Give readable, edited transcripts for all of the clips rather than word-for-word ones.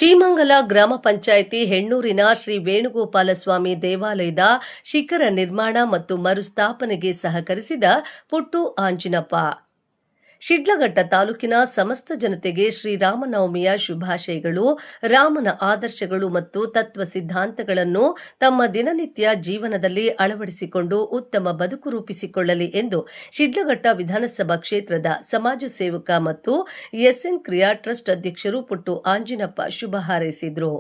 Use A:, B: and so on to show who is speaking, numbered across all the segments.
A: ಚೀಮಂಗಲ ಗ್ರಾಮ ಪಂಚಾಯಿತಿ ಹೆಣ್ಣೂರಿನ ಶ್ರೀ ವೇಣುಗೋಪಾಲಸ್ವಾಮಿ ದೇವಾಲಯದ ಶಿಖರ ನಿರ್ಮಾಣ ಮತ್ತು ಮರುಸ್ಥಾಪನೆಗೆ ಸಹಕರಿಸಿದ ಪುಟ್ಟು ಆಂಜಿನಪ್ಪ. ಶಿಡ್ಲಘಟ್ಟ ತಾಲೂಕಿನ ಸಮಸ್ತ ಜನತೆಗೆ ಶ್ರೀರಾಮನವಮಿಯ ಶುಭಾಶಯಗಳು. ರಾಮನ ಆದರ್ಶಗಳು ಮತ್ತು ತತ್ವ ಸಿದ್ಧಾಂತಗಳನ್ನು ತಮ್ಮ ದಿನನಿತ್ಯ ಜೀವನದಲ್ಲಿ ಅಳವಡಿಸಿಕೊಂಡು ಉತ್ತಮ ಬದುಕು ರೂಪಿಸಿಕೊಳ್ಳಲಿ ಎಂದು ಶಿಡ್ಲಘಟ್ಟ ವಿಧಾನಸಭಾ ಕ್ಷೇತ್ರದ ಸಮಾಜ ಸೇವಕ ಮತ್ತು ಎಸ್ಎನ್ ಕ್ರಿಯಾ ಟ್ರಸ್ಟ್ ಅಧ್ಯಕ್ಷರು ಪುಟ್ಟು ಆಂಜಿನಪ್ಪ ಶುಭ ಹಾರೈಸಿದರು.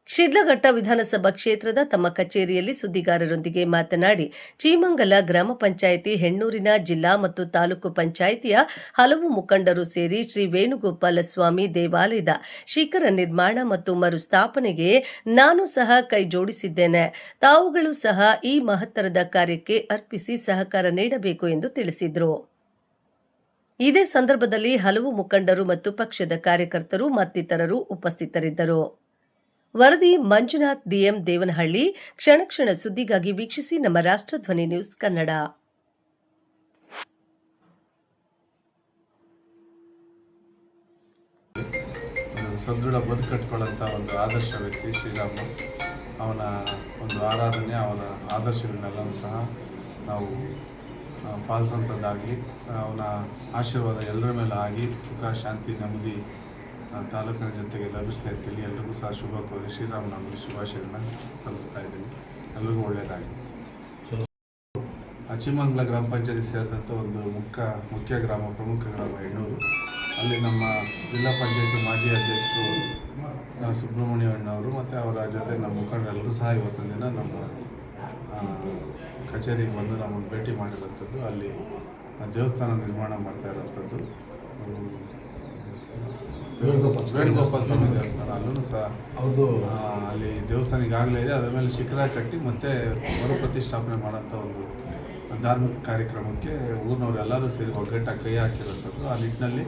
A: ಶಿಡ್ಲಘಟ್ಟ ವಿಧಾನಸಭಾ ಕ್ಷೇತ್ರದ ತಮ್ಮ ಕಚೇರಿಯಲ್ಲಿ ಸುದ್ದಿಗಾರರೊಂದಿಗೆ ಮಾತನಾಡಿ, ಚೀಮಂಗಲ ಗ್ರಾಮ ಪಂಚಾಯಿತಿ ಹೆಣ್ಣೂರಿನ ಜಿಲ್ಲಾ ಮತ್ತು ತಾಲೂಕು ಪಂಚಾಯಿತಿಯ ಹಲವು ಮುಖಂಡರು ಸೇರಿ ಶ್ರೀ ವೇಣುಗೋಪಾಲಸ್ವಾಮಿ ದೇವಾಲಯದ ಶಿಖರ ನಿರ್ಮಾಣ ಮತ್ತು ಮರುಸ್ಥಾಪನೆಗೆ ನಾನು ಸಹ ಕೈ ಜೋಡಿಸಿದ್ದೇನೆ. ತಾವುಗಳು ಸಹ ಈ ಮಹತ್ತರದ ಕಾರ್ಯಕ್ಕೆ ಅರ್ಪಿಸಿ ಸಹಕಾರ ನೀಡಬೇಕು ಎಂದು ತಿಳಿಸಿದರು. ಇದೇ ಸಂದರ್ಭದಲ್ಲಿ ಹಲವು ಮುಖಂಡರು ಮತ್ತು ಪಕ್ಷದ ಕಾರ್ಯಕರ್ತರು ಮತ್ತಿತರರು ಉಪಸ್ಥಿತರಿದ್ದರು. ವರದಿ ಮಂಜುನಾಥ್ ಡಿಎಂ ದೇವನಹಳ್ಳಿ. ಕ್ಷಣ ಕ್ಷಣ ಸುದ್ದಿಗಾಗಿ ವೀಕ್ಷಿಸಿ ನಮ್ಮ ರಾಷ್ಟ್ರಧ್ವನಿ ನ್ಯೂಸ್ ಕನ್ನಡ.
B: ಸದೃಢ ಬದುಕಟ್ಕೊಳ್ಳುವಂಥ ಒಂದು ಆದರ್ಶ ವ್ಯಕ್ತಿ ಶ್ರೀರಾಮ. ಅವನ ಒಂದು ಆರಾಧನೆ, ಅವನ ಆದರ್ಶಗಳನ್ನೆಲ್ಲವೂ ಸಹ ನಾವು ಪಾಲಿಸುವಂಥದ್ದಾಗಲಿ, ಅವನ ಆಶೀರ್ವಾದ ಎಲ್ಲರ ಮೇಲೆ ಆಗಿ ಸುಖ ಶಾಂತಿ ನೆಮ್ಮದಿ ತಾಲೂಕಿನ ಜನತೆಗೆ ಲಭಿಸಲಿ ಅಂತೇಳಿ ಎಲ್ರಿಗೂ ಸಹ ಶುಭ ಕೋರಿ ಶ್ರೀರಾಮನವಮಿ ಶುಭಾಶಯಗಳನ್ನ ಸಲ್ಲಿಸ್ತಾ ಇದ್ದೀನಿ. ಎಲ್ರಿಗೂ ಒಳ್ಳೆಯದಾಗಿ. ಚೀಮಂಗಲ ಗ್ರಾಮ ಪಂಚಾಯತಿ ಸೇರಿದಂಥ ಒಂದು ಮುಖ್ಯ ಗ್ರಾಮ, ಪ್ರಮುಖ ಗ್ರಾಮ ಹೆಣ್ಣೂರು. ಅಲ್ಲಿ ನಮ್ಮ ಜಿಲ್ಲಾ ಪಂಚಾಯತಿ ಮಾಜಿ ಅಧ್ಯಕ್ಷರು ಸುಬ್ರಹ್ಮಣ್ಯ ಅಣ್ಣವರು ಮತ್ತು ಅವರ ಜೊತೆ ನಮ್ಮ ಮುಖಂಡರೆಲ್ಲರೂ ಸಹ ಇವತ್ತಿನ ದಿನ ನಮ್ಮ ಕಚೇರಿಗೆ ಬಂದು ನಮ್ಮನ್ನು ಭೇಟಿ ಮಾಡಿರೋಂಥದ್ದು. ಅಲ್ಲಿ ದೇವಸ್ಥಾನ ನಿರ್ಮಾಣ ಮಾಡ್ತಾ ಇರೋಂಥದ್ದು ವೇಣುಗೋಪಾಲ ಸ್ವಾಮಿ ದೇವಸ್ಥಾನ. ಅಲ್ಲೂ ಸಹ ಅವ್ರದ್ದು ಅಲ್ಲಿ ದೇವಸ್ಥಾನ ಈಗಾಗಲೇ ಇದೆ. ಅದರ ಮೇಲೆ ಶಿಖರ ಕಟ್ಟಿ ಮತ್ತೆ ಮರುಪ್ರತಿಷ್ಠಾಪನೆ ಮಾಡೋಂಥ ಒಂದು ಧಾರ್ಮಿಕ ಕಾರ್ಯಕ್ರಮಕ್ಕೆ ಊರಿನವರೆಲ್ಲರೂ ಸೇರಿ ಒಗ್ಗಟ್ಟಾಗಿ ಕೈ ಹಾಕಿರೋಂಥದ್ದು. ಆ ನಿಟ್ಟಿನಲ್ಲಿ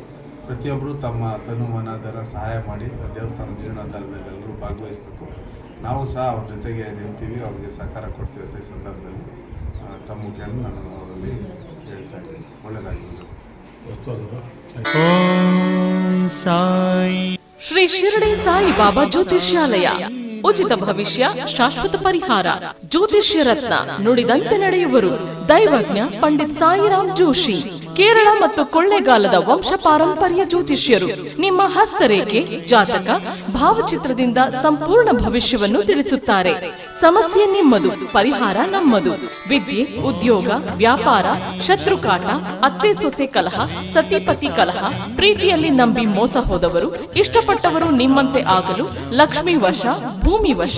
B: ಪ್ರತಿಯೊಬ್ಬರು ತಮ್ಮ ತನು ಮನದರ ಸಹಾಯ ಮಾಡಿ ದೇವಸ್ಥಾನ ಜೀರ್ಣೋದ್ಧಾರದಲ್ಲಿ ಎಲ್ಲರೂ ಭಾಗವಹಿಸಬೇಕು. ನಾವು ಸಹ ಅವ್ರ ಜೊತೆಗೆ ನಿಲ್ತೀವಿ, ಅವ್ರಿಗೆ ಸಹಕಾರ ಕೊಡ್ತೀವಿ. ಈ ಸಂದರ್ಭದಲ್ಲಿ ತಮ್ಮ ಮುಖ್ಯವನ್ನು ನಾನು ಅವರಲ್ಲಿ ಹೇಳ್ತಾ ಇದ್ದೀನಿ. ಒಳ್ಳೆಯದಾಗಿ.
C: ಶ್ರೀ ಶಿರಡಿ ಸಾಯಿ ಬಾಬಾ ಜ್ಯೋತಿಷ್ಯಾಲಯ. ಉಚಿತ ಭವಿಷ್ಯ, ಶಾಶ್ವತ ಪರಿಹಾರ. ಜ್ಯೋತಿಷ್ಯ ರತ್ನ, ನುಡಿದಂತೆ ನಡೆಯುವರು. ದೈವಜ್ಞ ಪಂಡಿತ್ ಸಾಯಿರಾಮ್ ಜೋಶಿ. ಕೇರಳ ಮತ್ತು ಕೊಳ್ಳೇಗಾಲದ ವಂಶ ಪಾರಂಪರ್ಯ ಜ್ಯೋತಿಷ್ಯರು. ನಿಮ್ಮ ಹಸ್ತರೇಖೆ, ಜಾತಕ, ಭಾವಚಿತ್ರದಿಂದ ಸಂಪೂರ್ಣ ಭವಿಷ್ಯವನ್ನು ತಿಳಿಸುತ್ತಾರೆ. ಸಮಸ್ಯೆ ನಿಮ್ಮದು, ಪರಿಹಾರ ನಮ್ಮದು. ವಿದ್ಯೆ, ಉದ್ಯೋಗ, ವ್ಯಾಪಾರ, ಶತ್ರುಕಾಟ, ಅತ್ತೆ ಸೊಸೆ ಕಲಹ, ಸತಿಪತಿ ಕಲಹ, ಪ್ರೀತಿಯಲ್ಲಿ ನಂಬಿ ಮೋಸ ಹೋದವರು, ಇಷ್ಟಪಟ್ಟವರು ನಿಮ್ಮಂತೆ ಆಗಲು, ಲಕ್ಷ್ಮೀ ವಶ, ಭೂಮಿ ವಶ,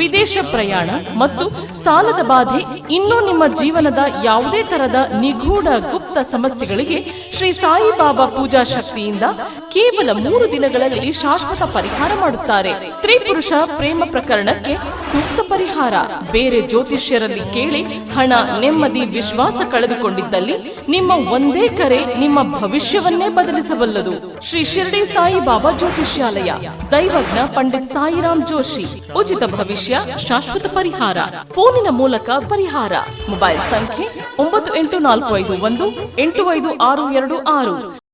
C: ವಿದೇಶ ಪ್ರಯಾಣ ಮತ್ತು ಸಾಲದ ಬಾಧೆ, ಇನ್ನೂ ನಿಮ್ಮ ಜೀವನದ ಯಾವುದೇ ತರದ ನಿಗೂಢ ಗುಪ್ತ ಸಮಸ್ಯೆಗಳಿಗೆ ಶ್ರೀ ಸಾಯಿಬಾಬಾ ಪೂಜಾ ಶಕ್ತಿಯಿಂದ ಕೇವಲ 3 ದಿನಗಳಲ್ಲಿ ಶಾಶ್ವತ ಪರಿಹಾರ ಮಾಡುತ್ತಾರೆ. ಸ್ತ್ರೀ ಪುರುಷ ಪ್ರೇಮ ಪ್ರಕರಣಕ್ಕೆ ಸೂಕ್ತ ಪರಿಹಾರ. ಬೇರೆ ಜ್ಯೋತಿಷ್ಯರಲ್ಲಿ ಕೇಳಿ ಹಣ, ನೆಮ್ಮದಿ, ವಿಶ್ವಾಸ ಕಳೆದುಕೊಂಡಿದ್ದಲ್ಲಿ ನಿಮ್ಮ ಒಂದೇ ಕರೆ ನಿಮ್ಮ ಭವಿಷ್ಯವನ್ನೇ ಬದಲಿಸಬಲ್ಲದು. ಶ್ರೀ ಶಿರಡಿ ಸಾಯಿ ಬಾಬಾ ಜ್ಯೋತಿಷ್ಯಾಲಯ. ದೈವಜ್ಞ ಪಂಡಿತ್ ಸಾಯಿರಾಮ್ ಜೋಶಿ. ಉಚಿತ ಭವಿಷ್ಯ, ಶಾಶ್ವತ ಪರಿಹಾರ. ಫೋನಿನ ಮೂಲಕ ಪರಿಹಾರ. ಮೊಬೈಲ್ ಸಂಖ್ಯೆ 9845185626.